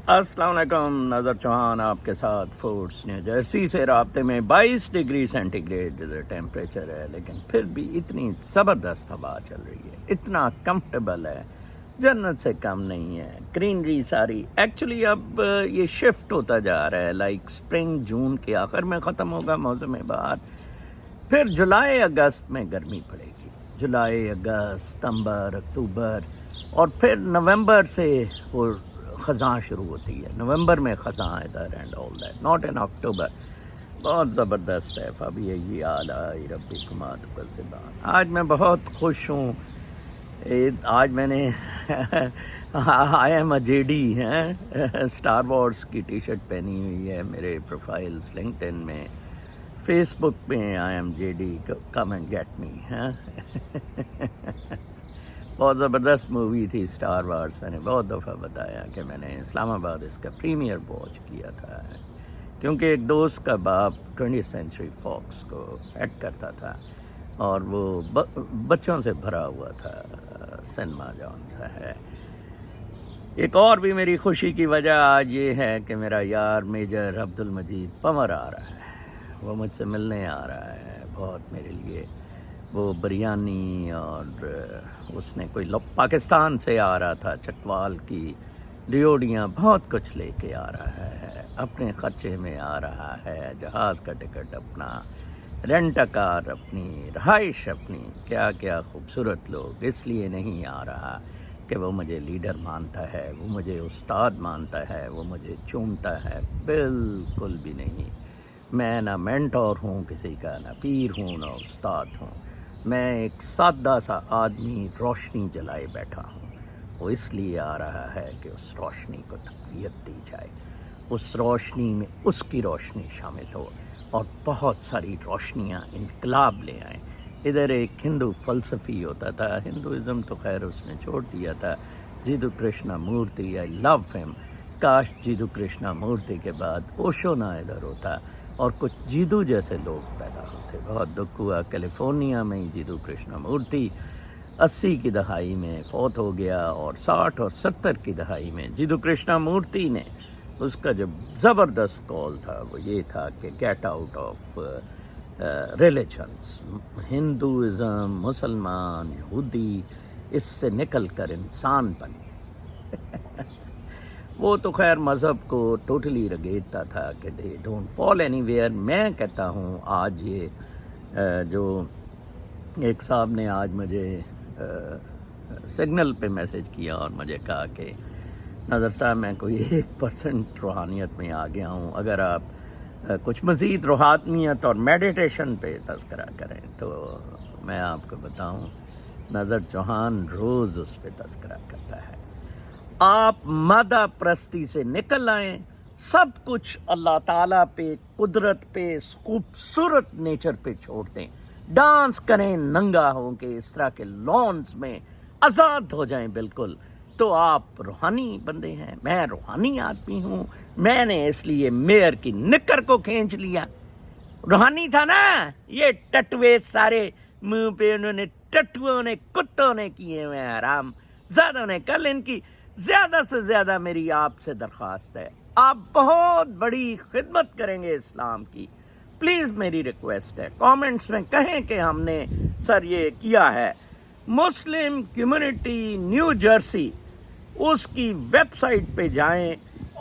السلام علیکم، نظر چوہان آپ کے ساتھ فورٹس نیو جرسی سے رابطے میں 22 ڈگری سینٹی گریڈ ٹیمپریچر ہے، لیکن پھر بھی اتنی زبردست ہوا چل رہی ہے، اتنا کمفرٹیبل ہے، جنت سے کم نہیں ہے، گرینری ساری۔ ایکچولی اب یہ شفٹ ہوتا جا رہا ہے، لائک سپرنگ جون کے آخر میں ختم ہوگا موسم بہار، پھر جولائی اگست میں گرمی پڑے گی، جولائی اگست ستمبر اکتوبر، اور پھر نومبر سے وہ خزاں شروع ہوتی ہے، نومبر میں خزاں ادھر and all that, not in October. بہت زبردست ہے۔ فبی آلاء ربکما تکذبان۔ آج میں بہت خوش ہوں، آج میں نے I am a J D star wars کی ٹی شرٹ پہنی ہوئی ہے، میرے پروفائلز لنکڈ ان میں، فیس بک پہ I am J D, come and get me. بہت زبردست مووی تھی اسٹار وارز، میں نے بہت دفعہ بتایا کہ میں نے اسلام آباد اس کا پریمیئر واچ کیا تھا، کیونکہ ایک دوست کا باپ 20th سینچری فاکس کو ایڈ کرتا تھا اور وہ بچوں سے بھرا ہوا تھا سنیما جون سا ہے۔ ایک اور بھی میری خوشی کی وجہ آج یہ ہے کہ میرا یار میجر عبد المجید پنور آ رہا ہے، وہ مجھ سے ملنے آ رہا ہے، بہت میرے لیے وہ بریانی اور اس نے کوئی پاکستان سے آ رہا تھا، چٹوال کی ریوڑیاں، بہت کچھ لے کے آ رہا ہے، اپنے خرچے میں آ رہا ہے، جہاز کا ٹکٹ اپنا، رینٹ کار اپنی، رہائش اپنی، کیا کیا خوبصورت لوگ۔ اس لیے نہیں آ رہا کہ وہ مجھے لیڈر مانتا ہے، وہ مجھے استاد مانتا ہے، وہ مجھے چومتا ہے، بالکل بھی نہیں۔ میں نہ مینٹور ہوں کسی کا، نہ پیر ہوں، نہ استاد ہوں، میں ایک سادہ سا آدمی روشنی جلائے بیٹھا ہوں۔ وہ اس لیے آ رہا ہے کہ اس روشنی کو تقویت دی جائے، اس روشنی میں اس کی روشنی شامل ہو اور بہت ساری روشنیاں انقلاب لے آئیں۔ ادھر ایک ہندو فلسفی ہوتا تھا، ہندوازم تو خیر اس نے چھوڑ دیا تھا، جیدو کرشنا مورتی، آئی لو ہم۔ کاش جیدو کرشنا مورتی کے بعد اوشو نہ ادھر ہوتا اور کچھ جیدو جیسے لوگ پیدا ہوتے۔ بہت دکھ ہوا، کیلیفورنیا میں ہی جیدو کرشنا مورتی 80 کی دہائی میں فوت ہو گیا، اور 60 اور 70 کی دہائی میں جیدو کرشنا مورتی نے، اس کا جو زبردست کال تھا وہ یہ تھا کہ get out of religions, Hinduism, مسلمان، یہودی، اس سے نکل کر انسان بنے۔ وہ تو خیر مذہب کو ٹوٹلی رگیدتا تھا کہ they don't fall any where. میں کہتا ہوں آج یہ جو ایک صاحب نے آج مجھے سگنل پہ میسج کیا اور مجھے کہا کہ نظر صاحب میں کوئی 1% روحانیت میں آ گیا ہوں، اگر آپ کچھ مزید روحانیت اور میڈیٹیشن پہ تذکرہ کریں تو میں آپ کو بتاؤں نظر چوہان روز اس پہ تذکرہ کرتا ہے۔ آپ مادہ پرستی سے نکل آئیں، سب کچھ اللہ تعالیٰ پہ، قدرت پہ، خوبصورت نیچر پہ چھوڑ دیں، ڈانس کریں ننگا ہو کے اس طرح کے لانز میں، آزاد ہو جائیں بالکل، تو آپ روحانی بندے ہیں۔ میں روحانی آدمی ہوں، میں نے اس لیے میئر کی نکر کو کھینچ لیا، روحانی تھا نا۔ یہ ٹٹوے سارے منہ پہ انہوں نے، ٹٹووں نے، کتوں نے کیے ہوئے ہیں حرام زیادہ نے۔ کل ان کی زیادہ سے زیادہ میری آپ سے درخواست ہے، آپ بہت بڑی خدمت کریں گے اسلام کی، پلیز میری ریکویسٹ ہے، کامنٹس میں کہیں کہ ہم نے سر یہ کیا ہے۔ مسلم کمیونٹی نیو جرسی، اس کی ویب سائٹ پہ جائیں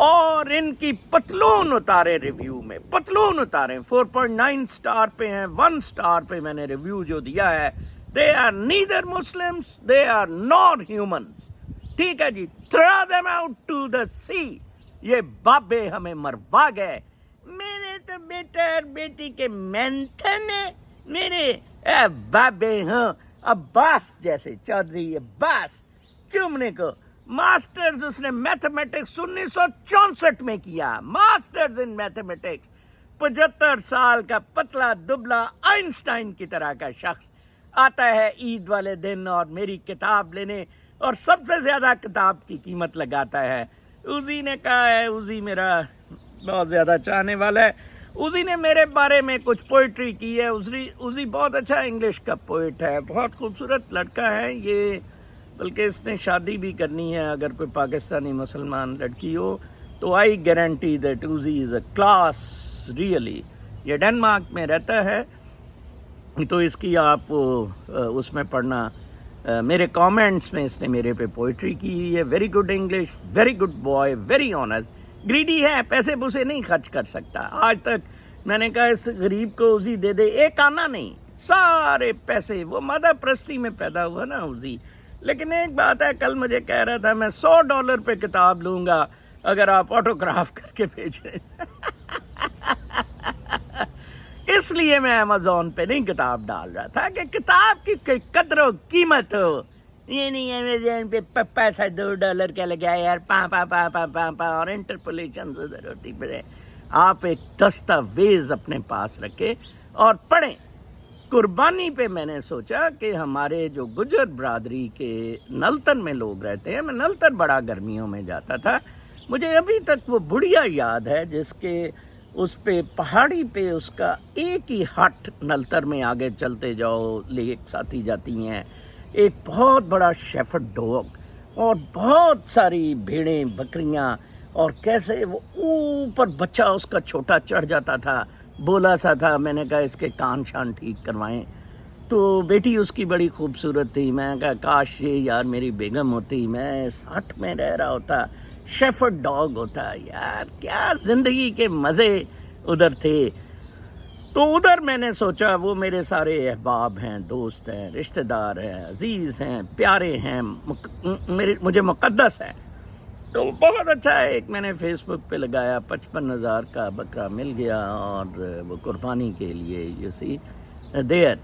اور ان کی پتلون اتارے، ریویو میں پتلون اتاریں۔ 4.9 سٹار پہ ہیں، 1 سٹار پہ میں نے ریویو جو دیا ہے، they are neither Muslims, they are not humans۔ ٹھیک ہے جی، throw them out to the sea۔ یہ بابے ہمیں مروا گئے۔ میرے تو بیٹا اور بیٹی کے مینتھن ہے، میرے بابے ہاں عباس جیسے، چودھری عباس چومنے کو۔ ماسٹرز اس نے میتھمیٹکس 1964 میں کیا، ماسٹرز ان میتھمیٹکس۔ 75 سال کا پتلا دبلا آئنسٹائن کی طرح کا شخص آتا ہے عید والے دن اور میری کتاب لینے، اور سب سے زیادہ کتاب کی قیمت لگاتا ہے۔ اوزی نے کہا ہے، اوزی میرا بہت زیادہ چاہنے والا ہے، اوزی نے میرے بارے میں کچھ پوئٹری کی ہے۔ اوزی بہت اچھا انگلش کا پوئٹ ہے، بہت خوبصورت لڑکا ہے یہ، بلکہ اس نے شادی بھی کرنی ہے اگر کوئی پاکستانی مسلمان لڑکی ہو تو I guarantee that Ozzy is a class really. یہ ڈنمارک میں رہتا ہے تو اس کی آپ اس میں پڑھنا میرے کامنٹس میں اس نے میرے پہ پوئٹری کی ہوئی ہے. Very good English, very good boy, very honest. Greedy ہے, پیسے پوسے نہیں خرچ کر سکتا. آج تک میں نے کہا اس غریب کو اوزی دے دے, ایک آنا نہیں, سارے پیسے. وہ مادہ پرستی میں پیدا ہوا نا اوزی. لیکن ایک بات ہے, کل مجھے کہہ رہا تھا میں $100 پہ کتاب لوں گا اگر آپ آٹوگراف کر کے بھیجیں. اس لیے میں امیزون پہ نہیں کتاب ڈال رہا تھا کہ کتاب کی کوئی قدر و قیمت ہو. یہ نہیں امیزون پہ پیسہ $2 کا لگا یار, پا اور انٹرپولیشن ادھر ہوتی پھرے. آپ ایک دستاویز اپنے پاس رکھے اور پڑھیں. قربانی پہ میں نے سوچا کہ ہمارے جو گجر برادری کے نلتن میں لوگ رہتے ہیں, میں نلتن بڑا گرمیوں میں جاتا تھا. مجھے ابھی تک وہ بڑھیا یاد ہے جس کے اس پہ پہاڑی پہ اس کا ایک ہی ہٹ نلتر میں آگے چلتے جاؤ, لیکس آتی جاتی ہیں, ایک بہت بڑا شیفرڈ ڈاگ اور بہت ساری بھیڑیں بکریاں, اور کیسے وہ اوپر بچہ اس کا چھوٹا چڑھ جاتا تھا, بولا سا تھا. میں نے کہا اس کے کان شان ٹھیک کروائیں. تو بیٹی اس کی بڑی خوبصورت تھی. میں کہا کاش یہ یار میری بیگم ہوتی, میں اس ہٹ میں رہ رہا ہوتا, شیفرڈ ڈاگ ہوتا. یار کیا زندگی کے مزے ادھر تھے. تو ادھر میں نے سوچا وہ میرے سارے احباب ہیں, دوست ہیں, رشتہ دار ہیں, عزیز ہیں, پیارے ہیں, مجھے مقدس ہیں. تو بہت اچھا ہے. ایک میں نے فیس بک پہ لگایا, 55,000 کا بکرا مل گیا اور وہ قربانی کے لیے یو سی دیر.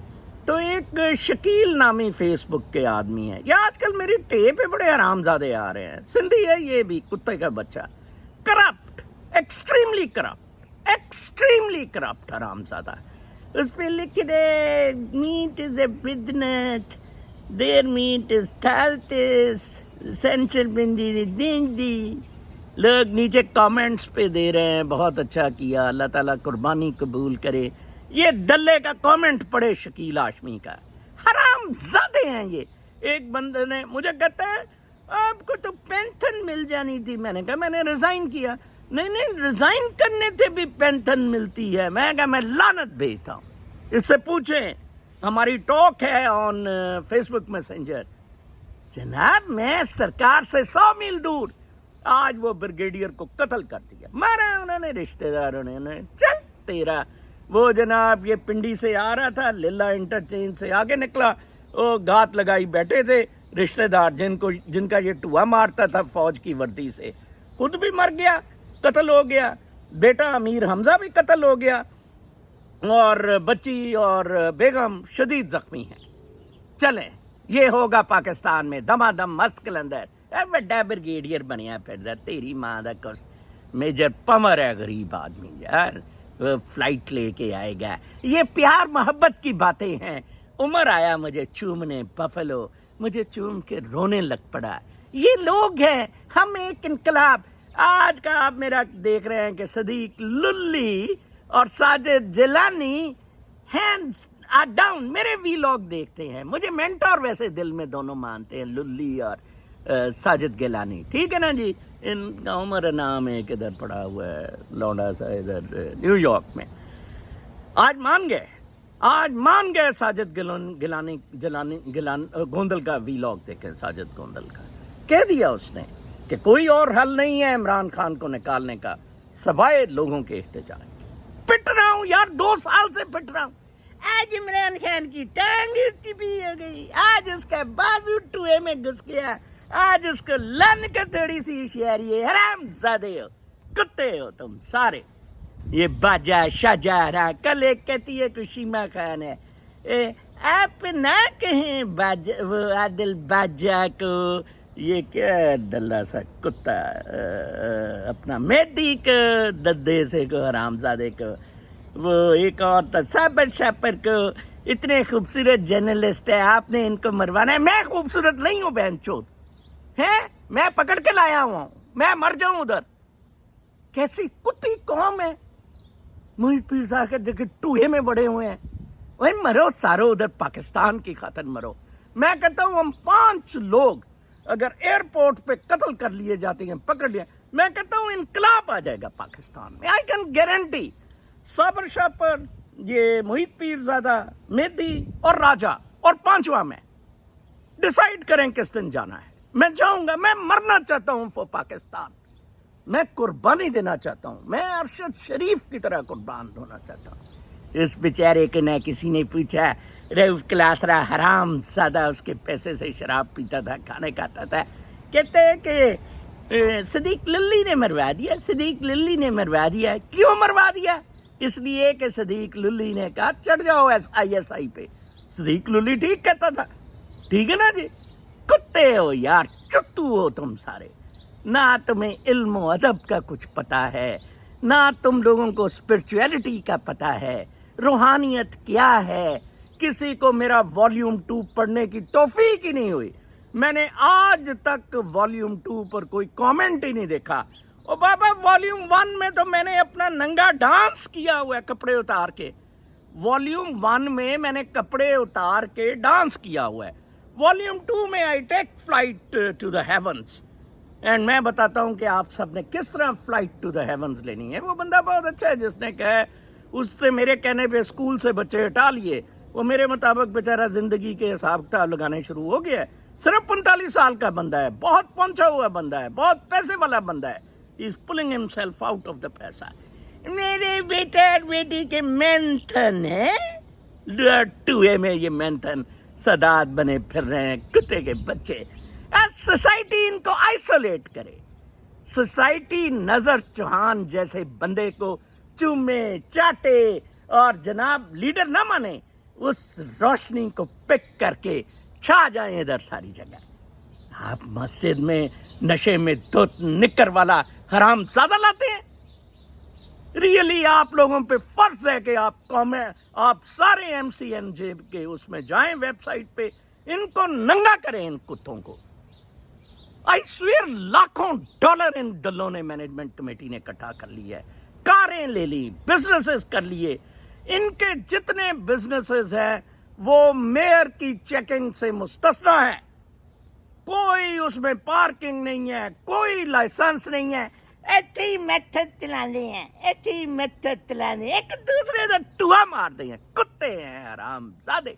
تو ایک شکیل نامی فیس بک کے آدمی ہے, یا آج کل میری ٹے پہ بڑے حرام زادے آ رہے ہیں. سندھی ہے یہ بھی, کتے کا بچہ, کرپٹ, ایکسٹریملی کرپٹ حرام زادہ. اس پہ لکھ دے Matt is a business, there Matt is تھالتس, سینٹرل بندی دینجی. لوگ نیچے کامنٹس پہ دے رہے ہیں بہت اچھا کیا, اللہ تعالیٰ قربانی قبول کرے. یہ دلے کا کامنٹ پڑھے شکیل ہاشمی کا, حرام زادے ہیں یہ. ایک بندے نے مجھے کہتا ہے آپ کو تو پینشن مل جانی تھی. میں نے کہا میں نے ریزائن کیا. نہیں, ریزائن کرنے سے بھی پینشن ملتی ہے. میں کہا میں لعنت بھیجتا ہوں, اس سے پوچھیں. ہماری ٹاک ہے آن فیس بک میسنجر. جناب میں سرکار سے 100 میل دور, آج وہ بریگیڈیئر کو قتل کر دیا, مارا انہوں نے, رشتہ داروں نے. چل تیرا. وہ جناب یہ پنڈی سے آ رہا تھا, للہ انٹرچینج سے آگے نکلا, وہ گھات لگائی بیٹھے تھے رشتہ دار جن کا یہ ٹوا مارتا تھا فوج کی وردی سے. خود بھی مر گیا, قتل ہو گیا. بیٹا امیر حمزہ بھی قتل ہو گیا, اور بچی اور بیگم شدید زخمی ہیں. چلیں یہ ہوگا پاکستان میں دما دم مست کلندر. بڑا بریگیڈیئر بنیا پھر تیری ماں دا کس میجر پمر ہے غریب آدمی یار, فلائٹ لے کے آئے گا. یہ پیار محبت کی باتیں ہیں. عمر آیا مجھے چومنے بفلو, مجھے چوم کے رونے لگ پڑا. یہ لوگ ہیں, ہم ایک انقلاب. آج کا آپ میرا دیکھ رہے ہیں کہ صدیق للی اور Sajid Jilani hands are down. میرے وی لاگ دیکھتے ہیں, مجھے مینٹور ویسے دل میں دونوں مانتے ہیں, للی اور ساجد گیلانی. ٹھیک ہے نا جی. ان کا عمر نام ہے, کدھر پڑا ہوا ہے لونڈا سا ادھر نیو یارک میں. آج مان گئے ساجد گوندل کا وی لاگ دیکھیں. ساجد گوندل کا کہہ دیا اس نے کہ کوئی اور حل نہیں ہے عمران خان کو نکالنے کا سوائے لوگوں کے احتجاج. پٹ رہا ہوں یار, 2 سال سے پٹ رہا ہوں. آج عمران خان کی ٹانگ ٹپی ہو گئی, آج اس کا بازو ٹوئے میں گھس گیا, آج اس کو لن کا تھوڑی سی ہوشیاری ہے. حرام زادے ہو, کتے ہو تم سارے. یہ باجا شاجا رہا. کل ایک کہتی ہے کہ شیما خان ہے, آپ نہ کہیں وہ عادل باجا کو, یہ کیا دلہ سا کتا اپنا مہدی کو, ددے سے کو, حرام زادے کو. وہ ایک اور صابر شاپر کو. اتنے خوبصورت جرنلسٹ ہے, آپ نے ان کو مروانا ہے. میں خوبصورت نہیں ہوں بہن چود ہے, میں پکڑ کے لایا ہوا ہوں, میں مر جاؤں ادھر. کیسی کتی قوم ہے. محیط پیر صاحب کے دیکھے ٹوہے میں بڑے ہوئے ہیں. مرو سارو ادھر پاکستان کی خاطر مرو. میں کہتا ہوں ہم 5 لوگ اگر ایئرپورٹ پہ قتل کر لیے جاتے ہیں, پکڑ لیا, میں کہتا ہوں انقلاب آ جائے گا پاکستان میں. I can guarantee. Sabir shopper, یہ محیط پیرزادہ, مہدی اور راجہ اور پانچواں میں ڈیسائیڈ کریں کس دن جانا ہے. میں جاؤں گا. میں مرنا چاہتا ہوں فور پاکستان. میں قربانی دینا چاہتا ہوں. میں ارشد شریف کی طرح قربان ہونا چاہتا ہوں. اس بیچارے کو نہ کسی نے پوچھا. ریف کلاسرا حرام زادہ اس کے پیسے سے شراب پیتا تھا, کھانے کھاتا تھا. کہتے ہیں کہ صدیق للی نے مروا دیا, صدیق للی نے مروا دیا. کیوں مروا دیا؟ اس لیے کہ صدیق للی نے کہا چڑھ جاؤ ISI پہ. صدیق للی ٹھیک کہتا تھا. ٹھیک ہے نا جی. کتے ہو یار, چتو ہو تم سارے. نہ تمہیں علم و ادب کا کچھ پتا ہے, نہ تم لوگوں کو اسپرچویلٹی کا پتا ہے, روحانیت کیا ہے. کسی کو میرا والیوم 2 پڑھنے کی توفیق ہی نہیں ہوئی. میں نے آج تک والیوم 2 پر کوئی کامنٹ ہی نہیں دیکھا. او بابا, والیوم 1 میں تو میں نے اپنا ننگا ڈانس کیا ہوا ہے کپڑے اتار کے. والیوم 1 میں میں نے کپڑے اتار کے ڈانس کیا ہوا ہے. والیوم 2 میں I take flight to the heavens. And میں بتاتا ہوں کہ آپ سب نے کس طرح فلائٹ ٹو دا ہیونس لینی ہے. وہ بندہ بہت اچھا ہے جس نے کہا, اس سے میرے کہنے پہ اسکول سے بچے ہٹا لیے. وہ میرے مطابق بیچارہ زندگی کے حساب کتاب لگانے شروع ہو گیا ہے. صرف 45 سال کا بندہ ہے, بہت پہنچا ہوا بندہ ہے, بہت پیسے والا بندہ ہے. He is pulling himself out of the پیسہ. میرے بیٹا اور بیٹی کے مینتھن ہے, ٹوئے میں یہ مینتھن سادات بنے پھر رہے ہیں کتے کے بچے. سوسائٹی ان کو آئسولیٹ کرے. سوسائٹی نظر چوہان جیسے بندے کو چومے چاٹے اور جناب لیڈر نہ مانے. اس روشنی کو پک کر کے چھا جائیں ادھر ساری جگہ. آپ مسجد میں نشے میں دھوت نکر والا حرام زادہ لاتے ہیں. ریئلی آپ لوگوں پہ فرض ہے کہ آپ سارے MCNJ کے اس میں جائیں, ویب سائٹ پہ, ان کو ننگا کریں, ان کتوں کو. آئی سویئر لاکھوں ڈالر ان ڈلوں نے مینجمنٹ کمیٹی نے اکٹھا کر لیا ہے. کاریں لے لی, بزنسز کر لیے. ان کے جتنے بزنسز ہیں وہ میئر کی چیکنگ سے مستثنا ہے. کوئی اس میں پارکنگ نہیں ہے, کوئی لائسنس نہیں ہے. ایسے ہی میتھڈ چلانے ہیں, ایسے ہی میتھڈ چلانے, ایک دوسرے سے ٹوہا مار دیں. کتے ہیں حرام زادے.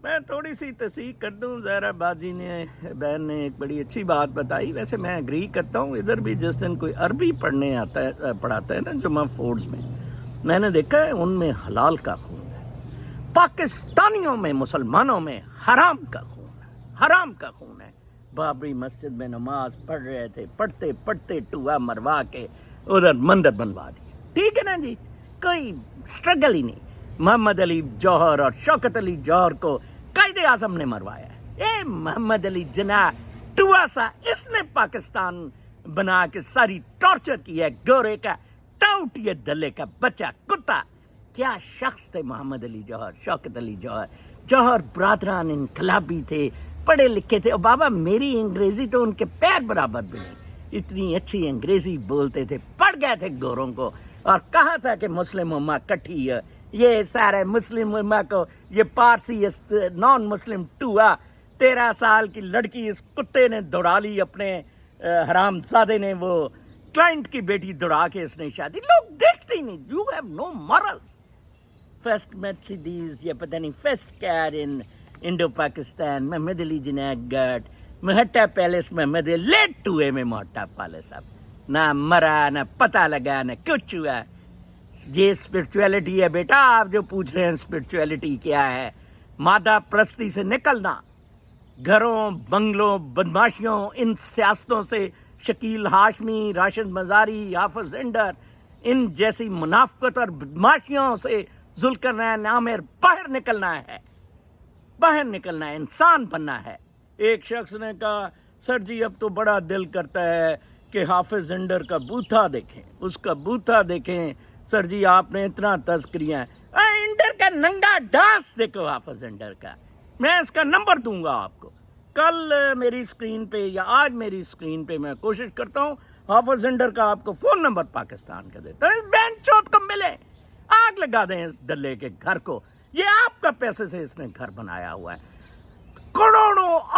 میں تھوڑی سی تصحیح کر دوں, زہرا بازی نے, بہن نے ایک بڑی اچھی بات بتائی. ویسے میں اگری کرتا ہوں. ادھر بھی جس دن کوئی عربی پڑھنے آتا ہے, پڑھاتا ہے نا جمعہ فورڈز میں نے دیکھا ہے ان میں حلال کا خون ہے. پاکستانیوں میں, مسلمانوں میں حرام کا خون ہے, حرام کا خون ہے. بابری مسجد میں نماز پڑھ رہے تھے, پڑھتے پڑھتے ٹوہا مروا کے ادھر مندر بنوا دیا. ٹھیک ہے نا جی, کوئی اسٹرگل ہی نہیں. محمد علی جوہر اور شوکت علی جوہر کو قائد اعظم نے مروایا ہے. اے محمد علی جناح ٹوہا سا, اس نے پاکستان بنا کے ساری ٹارچر کی ہے. گورے کا ٹاؤٹ, یہ دلے کا بچہ کتا. کیا شخص تھے محمد علی جوہر, شوکت علی جوہر. جوہر برادران انقلابی تھے, پڑھے لکھے تھے. اور بابا میری انگریزی تو ان کے پیر برابر بھی نہیں. اتنی اچھی انگریزی بولتے تھے. پڑھ گئے تھے گوروں کو, اور کہا تھا کہ مسلم امہ کٹھی ہے. یہ سارے مسلم امہ کو یہ پارسی نان مسلم ٹوہا 13 سال کی لڑکی اس کتے نے دوڑا لی. اپنے حرام زادے نے وہ کلائنٹ کی بیٹی دوڑا کے اس نے شادی. لوگ دیکھتے ہی نہیں. You have no morals. First Mercedes یا پتہ نہیں فرسٹ کار ان انڈو پاکستان, محمد علی جناح گٹ, مہٹا پیلس محمد علی, لیٹ ٹوئے میں مہٹا پیلس. اب نہ مرا, نہ پتہ لگا, نہ کچھ ہوا. یہ اسپرچویلٹی ہے بیٹا. آپ جو پوچھ رہے ہیں اسپرچویلٹی کیا ہے, مادہ پرستی سے نکلنا. گھروں, بنگلوں, بدماشیوں, ان سیاستوں سے شکیل ہاشمی, راشد مزاری, حافظ زندر, ان جیسی منافقت اور بدماشیوں سے ذوالقرنین عامر باہر نکلنا ہے. باہر نکلنا ہے, انسان بننا ہے. ایک شخص نے کہا سر جی اب تو بڑا دل کرتا ہے کہ حافظ زندر کا بوتھا دیکھیں, اس کا بوتھا دیکھیں. سر جی آپ نے اتنا تذکریہ ہے. انڈر کا ننگا ڈانس دیکھو حافظ زندر کا. میں اس کا نمبر دوں گا آپ کو. کل میری اسکرین پہ یا آج میری اسکرین پہ میں کوشش کرتا ہوں حافظ زندر کا آپ کو فون نمبر پاکستان کا دیتا ہوں. اس بینچ چوت کو ملے, آگ لگا دیں اس دلے کے گھر کو. یہ آپ کا پیسے سے اس نے گھر بنایا ہوا ہے. کروڑوں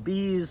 20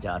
4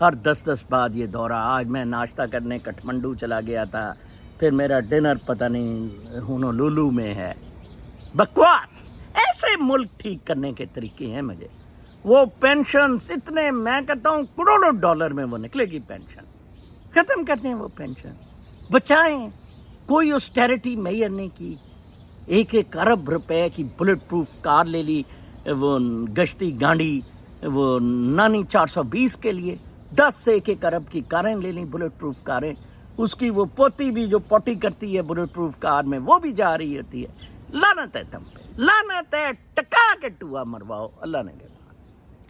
ہر 10 بعد یہ دورہ. آج میں ناشتہ کرنے کٹھمنڈو چلا گیا تھا, پھر میرا ڈنر پتہ نہیں ہونولولو میں ہے. بکواس. ایسے ملک ٹھیک کرنے کے طریقے ہیں مجھے. وہ پینشنز اتنے, میں کہتا ہوں کروڑوں ڈالر میں وہ نکلے گی پینشن. ختم کر دیں وہ پینشن, بچائیں. کوئی اسٹیرٹی میئر نہیں کی. 1 ارب روپے کی بلٹ پروف کار لے لی, وہ گشتی گانڈی, وہ نانی 420 کے لیے 10 سے 1 ارب کی کاریں لے لیں, بلٹ پروف کاریں. اس کی وہ پوتی بھی جو پوٹی کرتی ہے بلٹ پروف کار میں, وہ بھی جا رہی ہوتی ہے. لعنت ہے تم پہ, لعنت ہے. ٹکا کے ٹوا مرواؤ, اللہ نے